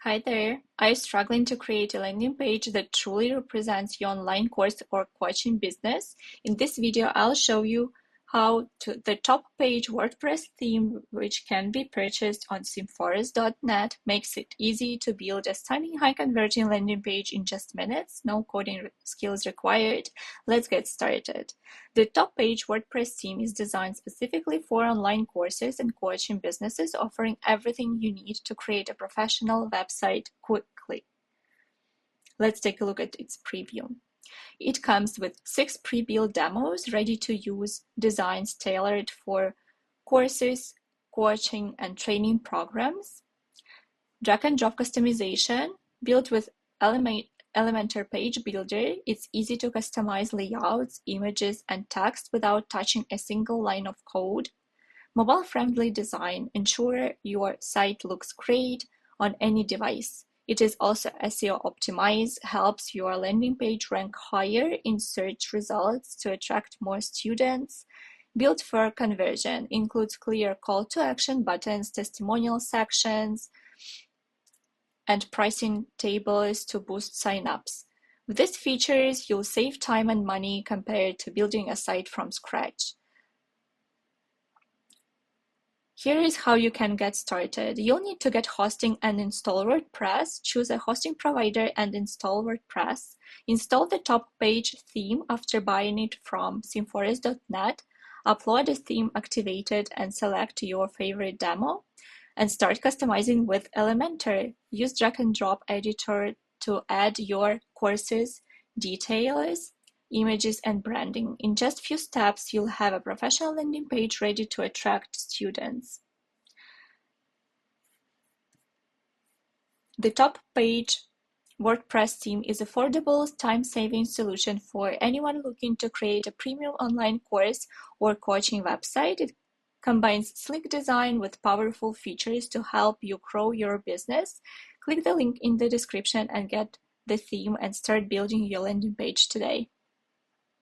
Hi there. Are you struggling to create a landing page that truly represents your online course or coaching business? In this video, I'll show you how the top page WordPress theme, which can be purchased on firstsight.design, makes it easy to build a stunning high converting landing page in just minutes. No coding skills required. Let's get started. The top page WordPress theme is designed specifically for online courses and coaching businesses, offering everything you need to create a professional website quickly. Let's take a look at its preview. It comes with 6 pre-built demos, ready-to-use designs tailored for courses, coaching, and training programs. Drag-and-drop customization, built with Elementor Page Builder. It's easy to customize layouts, images, and text without touching a single line of code. Mobile-friendly design ensures your site looks great on any device. It is also SEO optimized, helps your landing page rank higher in search results to attract more students. Built for conversion, includes clear call to action buttons, testimonial sections, and pricing tables to boost signups. With these features, you'll save time and money compared to building a site from scratch. Here is how you can get started. You'll need to get hosting and install WordPress. Choose a hosting provider and install WordPress. Install the top page theme after buying it from simforest.net. Upload the theme activated and select your favorite demo. And start customizing with Elementor. Use drag and drop editor to add your courses, details, images, and branding. In just a few steps, you'll have a professional landing page ready to attract students. The top page WordPress theme is affordable, time-saving solution for anyone looking to create a premium online course or coaching website. It combines sleek design with powerful features to help you grow your business. Click the link in the description and get the theme and start building your landing page today.